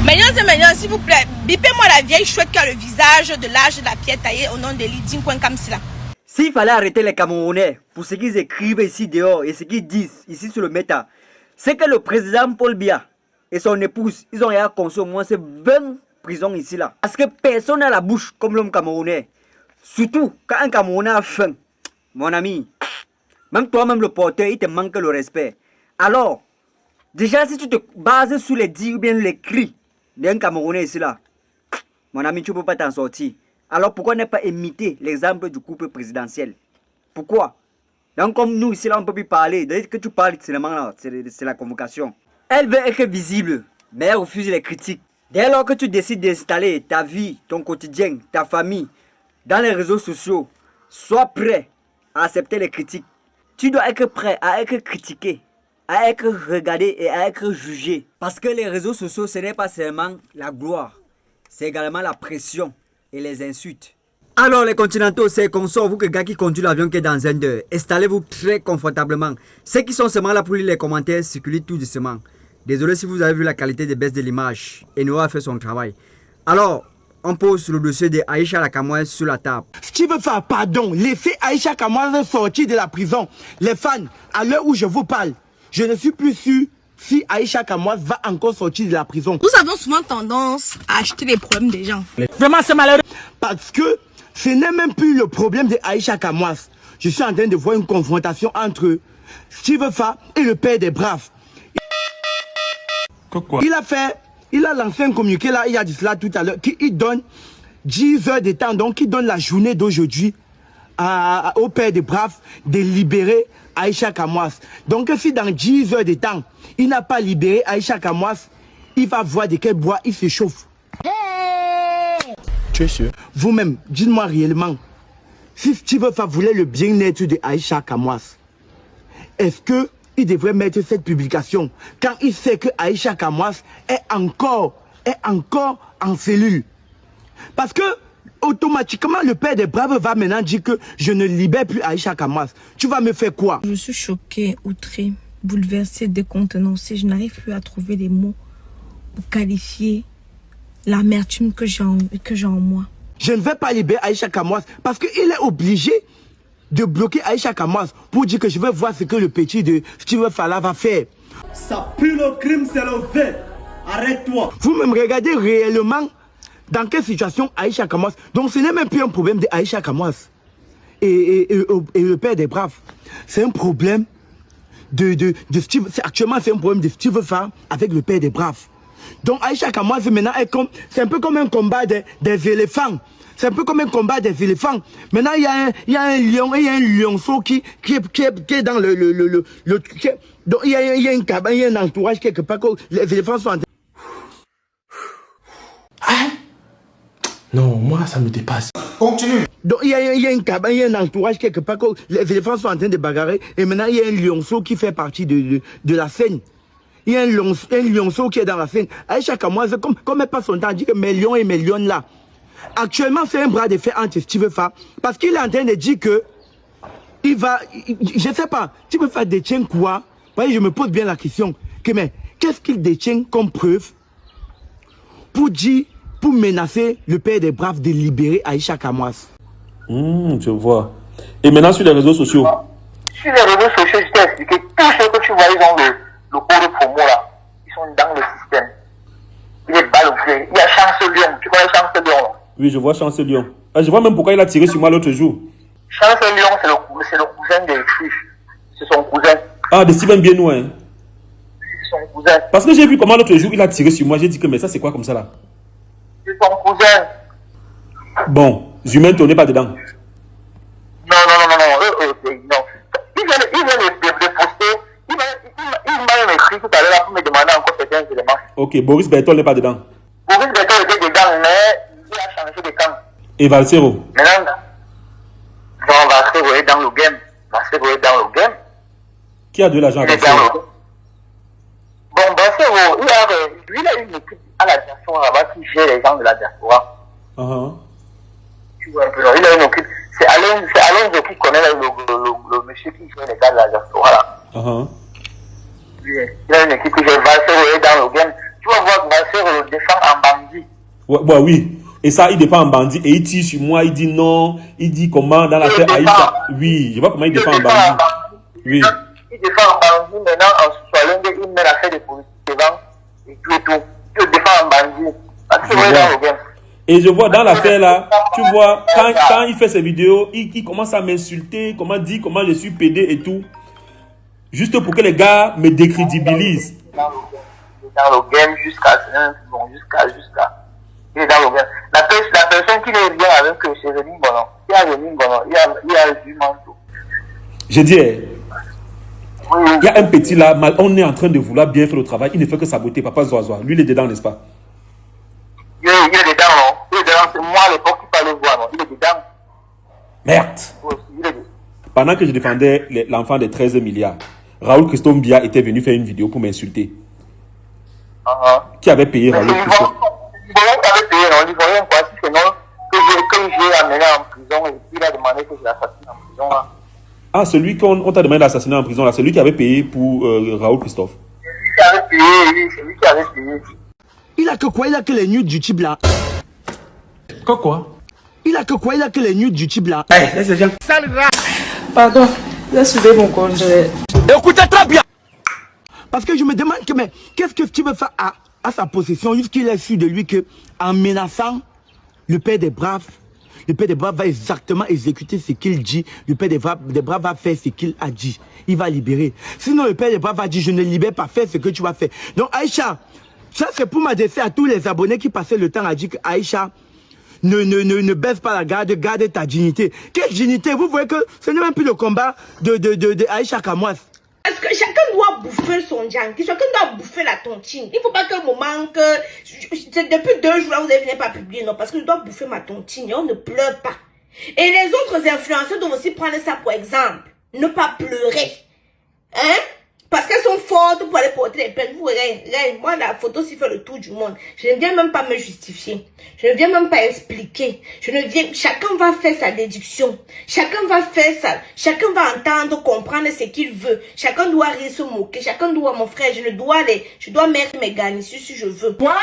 Maintenant, s'il vous plaît, bipez-moi la vieille chouette qui a le visage de l'âge de la pierre taillée au nom de Lidine Kwenkamsila. S'il fallait arrêter les Camerounais pour ce qu'ils écrivent ici dehors et ce qu'ils disent ici sur le méta, c'est que le président Paul Biya et son épouse, ils ont déjà conçu au moins 20 prisons ici là. Parce que personne n'a la bouche comme l'homme camerounais. Surtout quand un Camerounais a faim. Mon ami, même toi-même le porteur, il te manque le respect. Alors, déjà si tu te bases sur les dires ou bien les cris d'un Camerounais ici là, mon ami, tu ne peux pas t'en sortir. Alors pourquoi ne pas imiter l'exemple du couple présidentiel? Pourquoi? Donc comme nous ici là on ne peut plus parler. Dès que tu parles seulement là, c'est la convocation. Elle veut être visible, mais elle refuse les critiques. Dès lors que tu décides d'installer ta vie, ton quotidien, ta famille dans les réseaux sociaux, sois prêt à accepter les critiques. Tu dois être prêt à être critiqué, à être regardé et à être jugé. Parce que les réseaux sociaux, ce n'est pas seulement la gloire, c'est également la pression et les insultes. Alors les continentaux, c'est consorts, vous que gars qui conduit l'avion qui est dans un d'eux, installez-vous très confortablement. Ceux qui sont seulement là pour lire les commentaires, circulez tout doucement. Désolé si vous avez vu la qualité de baisse de l'image. Enoa a fait son travail. Alors, on pose le dossier de Aïcha Lakamoué sur la table. Tu veux faire pardon, laissez Aïcha Kamoué sortir de la prison. Les fans, à l'heure où je vous parle, je ne suis plus sûr si Aïcha Kamoué va encore sortir de la prison. Nous avons souvent tendance à acheter les problèmes des gens. Vraiment, c'est malheureux. Parce que ce n'est même plus le problème de Aïcha Kamoué. Je suis en train de voir une confrontation entre Steve Fa et le père des braves. Quoi? Il a lancé un communiqué là, il y a dit cela tout à l'heure, qui donne 10 heures de temps, donc il donne la journée d'aujourd'hui au père des braves de libérer Aïcha Kamoué. Donc si dans 10 heures de temps, il n'a pas libéré Aïcha Kamoué, il va voir de quel bois il se chauffe. Tu es sûr? Vous-même, dites-moi réellement, si Steve Fa voulait le bien-être de Aïcha Kamoué, est-ce que il devrait mettre cette publication quand il sait que Aïcha Kamoué est encore en cellule? Parce que automatiquement le père des braves va maintenant dire que je ne libère plus Aïcha Kamoué. Tu vas me faire quoi? Je suis choquée, outrée, bouleversée, décontenancée. Je n'arrive plus à trouver les mots pour qualifier l'amertume que j'ai en moi. Je ne vais pas libérer Aïcha Kamoué parce qu'il est obligé de bloquer Aïcha Kamoué pour dire que je vais voir ce que le petit de Steve Fala va faire. Ça pue le crime, c'est le fait. Arrête-toi. Vous me regardez réellement dans quelle situation Aïcha Kamoué. Donc ce n'est même plus un problème de Aïcha Kamoué et le père des braves. C'est un problème de Steve. Actuellement c'est un problème de Steve Fa avec le père des braves. Donc Aïcha Kamoué maintenant c'est un peu comme un combat des éléphants. C'est un peu comme un combat des éléphants. Maintenant, il y a un lion et il y a un lionceau qui est dans donc il y a une cabane, il y a un entourage quelque part que les éléphants sont en train. Ah? Non, moi, ça me dépasse. Continue. Donc il y a une cabane, il y a un entourage quelque part que les éléphants sont en train de bagarrer. Et maintenant, il y a un lionceau qui fait partie de la scène. Il y a un lionceau qui est dans la scène. Aïcha Kamoué, comme elle passe son temps à dire que mes lions et mes lionnes là. Actuellement, c'est un bras de fer entre Steve Fa parce qu'il est en train de dire que il va, je ne sais pas, Steve Fa détient quoi? Je me pose bien la question. Mais qu'est-ce qu'il détient comme preuve pour menacer le père des braves de libérer Aïcha Kamoué? Je vois. Et maintenant sur les réseaux sociaux? Sur les réseaux sociaux, je t'ai expliqué tout ce que tu vois, ils ont le code de promo là. Ils sont dans le système. Il est balle au pied. Il y a Chancelion. Tu connais Chancelion? Oui, je vois Chancelion. Ah, je vois même pourquoi il a tiré sur moi l'autre jour. Chancelion, c'est le cousin de Chris. C'est son cousin. Ah, de Steven Bienou, hein? C'est son cousin. Parce que j'ai vu comment l'autre jour il a tiré sur moi. J'ai dit que mais ça c'est quoi comme ça là? C'est son cousin. Bon, Zumain, on n'est pas dedans. Non. Il vient de poster. Il m'a même écrit tout à l'heure pour me demander encore certains éléments. Ok, Boris Bertol n'est pas dedans. Boris Bertol était dedans, mais il a changé de camp. Et Valsero? Maintenant, Valsero est dans le game. Valsero est dans le game. Qui a de l'argent à Valsero? Bon, Valsero, il a une équipe à la diaspora là-bas qui gère les gens de la diaspora. Tu vois un peu, il a une équipe. C'est Alonso qui connaît le monsieur qui gère les gars de la diaspora là. Il a une équipe qui gère Valsero est dans le game. Tu vas voir Valsero défend en bandit. Ouais, oui. Et ça, il défend en bandit. Et il tire sur moi, il dit non. Il dit comment dans l'affaire Aïcha. Oui, je vois comment il défend en bandit. Oui. Il défend en bandit. Maintenant, en Swalende, il met l'affaire de police devant. Et tout et tout. Il défend en bandit. Parce que dans le game. Et je vois dans l'affaire là, tu vois, quand il fait ses vidéos, il commence à m'insulter, comment je suis pédé et tout. Juste pour que les gars me décrédibilisent. Dans le game jusqu'à. Il est dans le game. La personne qui est bien avec c'est Rémi Bonon. Il y a Rémi Bonon. Il y a du manteau. Je dis, il y a un petit là, on est en train de vouloir bien faire le travail, il ne fait que saboter, papa Zoazoa. Lui, il est dedans, n'est-ce pas? Il est dedans, non? Il est dedans, c'est moi à l'époque qui parlais voir, non? Il est dedans. Merde! Pendant que je défendais l'enfant des 13 milliards, Raoul Christophe Biya était venu faire une vidéo pour m'insulter. Qui avait payé Raoul Christophe? L'Ivoirien avait payé, non? L'Ivoirien, quoi, si c'est non, que j'ai amené en prison et il a demandé que je l'assassine en prison, là. Ah, celui qu'on t'a demandé d'assassiner en prison, là, c'est lui qui avait payé pour Raoul Christophe. C'est lui qui avait payé. Il a que quoi? Il a que les nudes du type là. Quoi? Il a que quoi? Il a que les nudes du type là. Hey, laisse les gens. Pardon, j'ai soulevé mon congé. Écoutez très bien. Parce que je me demande que, mais qu'est-ce que tu veux faire à sa possession, jusqu'il est sûr de lui que, en menaçant le père des braves va exactement exécuter ce qu'il dit. Le père des braves va faire ce qu'il a dit. Il va libérer. Sinon, le père des braves va dire, je ne libère pas, fais ce que tu vas faire. Donc, Aïcha, ça c'est pour m'adresser à tous les abonnés qui passaient le temps à dire que Aïcha, ne baisse pas la garde, garde ta dignité. Quelle dignité? Vous voyez que ce n'est même plus le combat de Aïcha Kamwas. Parce que chacun doit bouffer son janky, chacun doit bouffer la tontine. Il ne faut pas que le moment que... Depuis 2 jours, là, vous n'avez pas publié, non, parce que je dois bouffer ma tontine et on ne pleure pas. Et les autres influenceurs doivent aussi prendre ça pour exemple. Ne pas pleurer. Hein? Parce qu'elles sont fortes pour aller porter les plaintes. Vous voyez, moi, la photo, s'il fait le tour du monde. Je ne viens même pas me justifier. Je ne viens même pas expliquer. Chacun va faire sa déduction. Chacun va faire ça. Chacun va entendre, comprendre ce qu'il veut. Chacun doit rire, se moquer. Chacun doit, mon frère, je dois mettre mes garnitures si je veux. Quoi?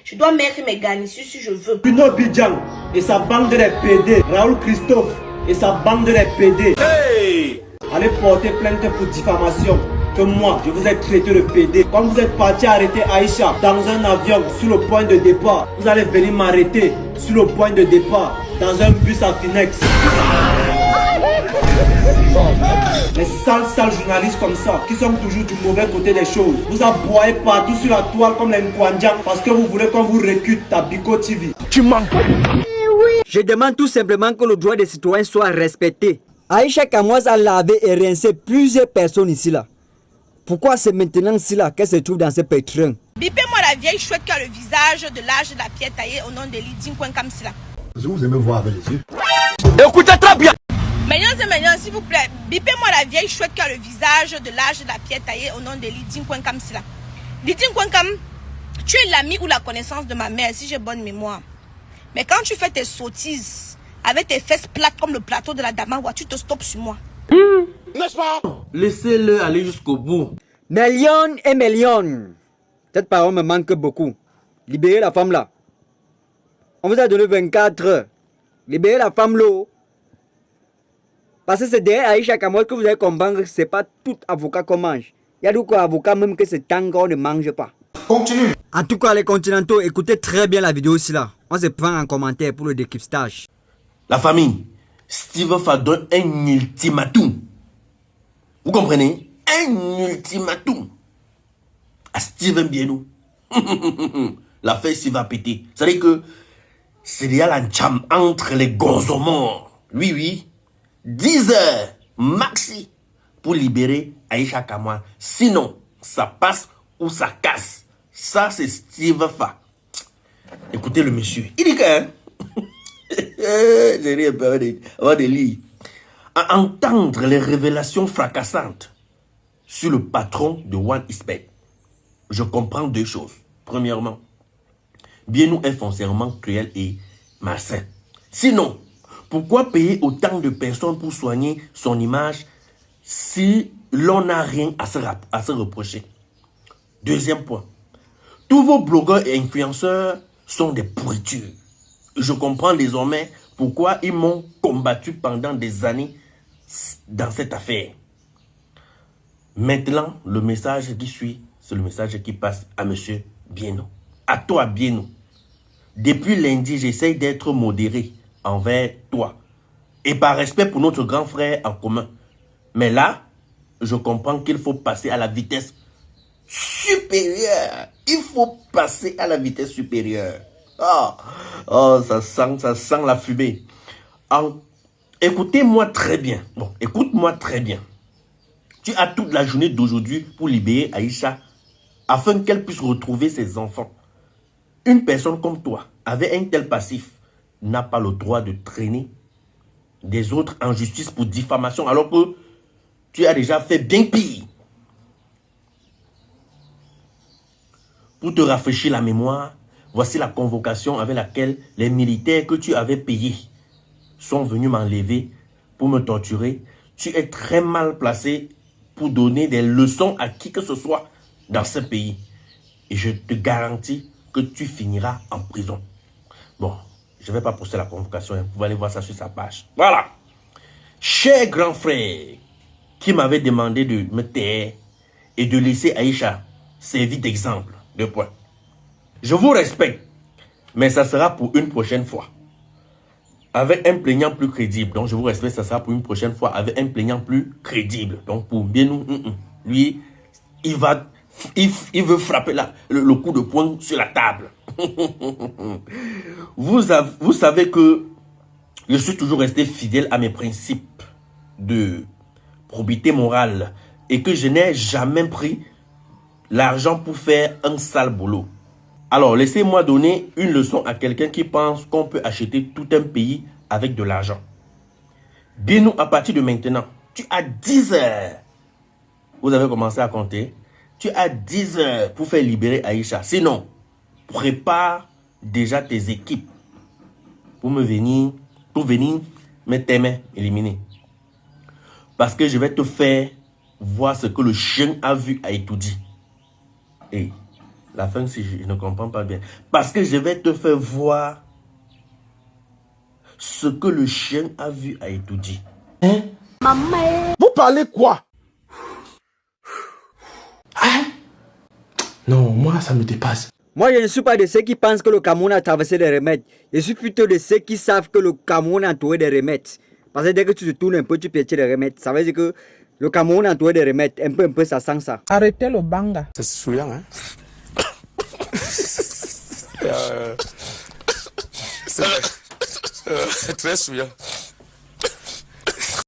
Je dois mettre mes garnitures si je veux. Bruno Bidjan et sa bande de PD, Raoul Christophe et sa bande de PD. Hey! Allez porter plainte pour diffamation. Que moi, je vous ai traité de PD. Quand vous êtes parti arrêter Aïcha dans un avion sur le point de départ, vous allez venir m'arrêter sur le point de départ dans un bus à Finex. Les sales journalistes comme ça, qui sont toujours du mauvais côté des choses, vous aboyez partout sur la toile comme les Nkwandians parce que vous voulez qu'on vous récute ta Biko TV. Tu manques. Je demande tout simplement que le droit des citoyens soit respecté. Aïcha Kamwas a lavé et rincé plusieurs personnes ici là. Pourquoi c'est maintenant ici là qu'elle se trouve dans ce pétrin? Bipez-moi la vieille chouette qui a le visage de l'âge de la pierre taillée au nom de Lidin comme cela. Vous aimez voir avec les yeux. Écoutez très bien. Maintenant, s'il vous plaît, bipez-moi la vieille chouette qui a le visage de l'âge de la pierre taillée au nom de Lidin comme cela. Lidin comme, tu es l'ami ou la connaissance de ma mère, si j'ai bonne mémoire. Mais quand tu fais tes sottises, avec tes fesses plates comme le plateau de la Damawa, tu te stoppes sur moi. N'est-ce pas? Laissez-le aller jusqu'au bout. Million et million. Cette parole me manque beaucoup. Libérez la femme là. On vous a donné 24 heures. Libérez la femme là. Parce que c'est derrière Aïcha Kamwas que vous allez comprendre que ce n'est pas tout avocat qu'on mange. Il y a d'autres avocats même que c'est tango on ne mange pas. Continue. En tout cas, les continentaux, écoutez très bien la vidéo ici là. On se prend en commentaire pour le décryptage. La famille, Steve Fa donne un ultimatum. Vous comprenez? Un ultimatum à Steven Bienou. La fête s'y va péter. C'est-à-dire que c'est déjà la cham entre les gonzos morts. Oui. 10 heures maxi pour libérer Aïcha Kamwas. Sinon, ça passe ou ça casse. Ça, c'est Steve Fa. Écoutez le monsieur. Il dit que... J'ai rien avant de lire. À entendre les révélations fracassantes sur le patron de One Expert, je comprends 2 choses. Premièrement, Bienou est foncièrement cruel et malsain. Sinon, pourquoi payer autant de personnes pour soigner son image si l'on n'a rien à se reprocher. Deuxième point, tous vos blogueurs et influenceurs sont des pourritures. Je comprends désormais pourquoi ils m'ont combattu pendant des années dans cette affaire. Maintenant, le message qui suit, c'est le message qui passe à monsieur Bieno. À toi, Bieno. Depuis lundi, j'essaye d'être modéré envers toi. Et par respect pour notre grand frère en commun. Mais là, je comprends qu'il faut passer à la vitesse supérieure. Il faut passer à la vitesse supérieure. Oh, ça sent la fumée. Écoutez-moi très bien. Bon, écoute-moi très bien. Tu as toute la journée d'aujourd'hui pour libérer Aïcha afin qu'elle puisse retrouver ses enfants. Une personne comme toi, avec un tel passif, n'a pas le droit de traîner des autres en justice pour diffamation alors que tu as déjà fait bien pire. Pour te rafraîchir la mémoire, voici la convocation avec laquelle les militaires que tu avais payés sont venus m'enlever pour me torturer. Tu es très mal placé pour donner des leçons à qui que ce soit dans ce pays. Et je te garantis que tu finiras en prison. Bon, je ne vais pas poster la convocation. Vous pouvez aller voir ça sur sa page. Voilà. Cher grand frère, qui m'avait demandé de me taire et de laisser Aïcha servir d'exemple. 2 points. Je vous respecte, mais ça sera pour une prochaine fois. Avec un plaignant plus crédible. Donc je vous respecte, ça sera pour une prochaine fois avec un plaignant plus crédible. Donc pour bien nous, lui, il veut frapper le coup de poing sur la table. Vous savez que je suis toujours resté fidèle à mes principes de probité morale et que je n'ai jamais pris l'argent pour faire un sale boulot. Alors, laissez-moi donner une leçon à quelqu'un qui pense qu'on peut acheter tout un pays avec de l'argent. Dis-nous, à partir de maintenant, tu as 10 heures. Vous avez commencé à compter. Tu as 10 heures pour faire libérer Aïcha. Sinon, prépare déjà tes équipes pour venir me t'aimer, éliminer. Parce que je vais te faire voir ce que le chien a vu à étudier. Et la fin, si je ne comprends pas bien. Parce que je vais te faire voir ce que le chien a vu à étudier. Hein? Maman. Vous parlez quoi? Hein? Non, moi, ça me dépasse. Moi, je ne suis pas de ceux qui pensent que le Cameroun a traversé des remèdes. Je suis plutôt de ceux qui savent que le Cameroun est entouré des remèdes. Parce que dès que tu te tournes un peu, tu piétines des remèdes. Ça veut dire que le Cameroun est entouré des remèdes. Un peu, ça sent ça. Arrêtez le banga. C'est souillant, hein? C'est très souillant.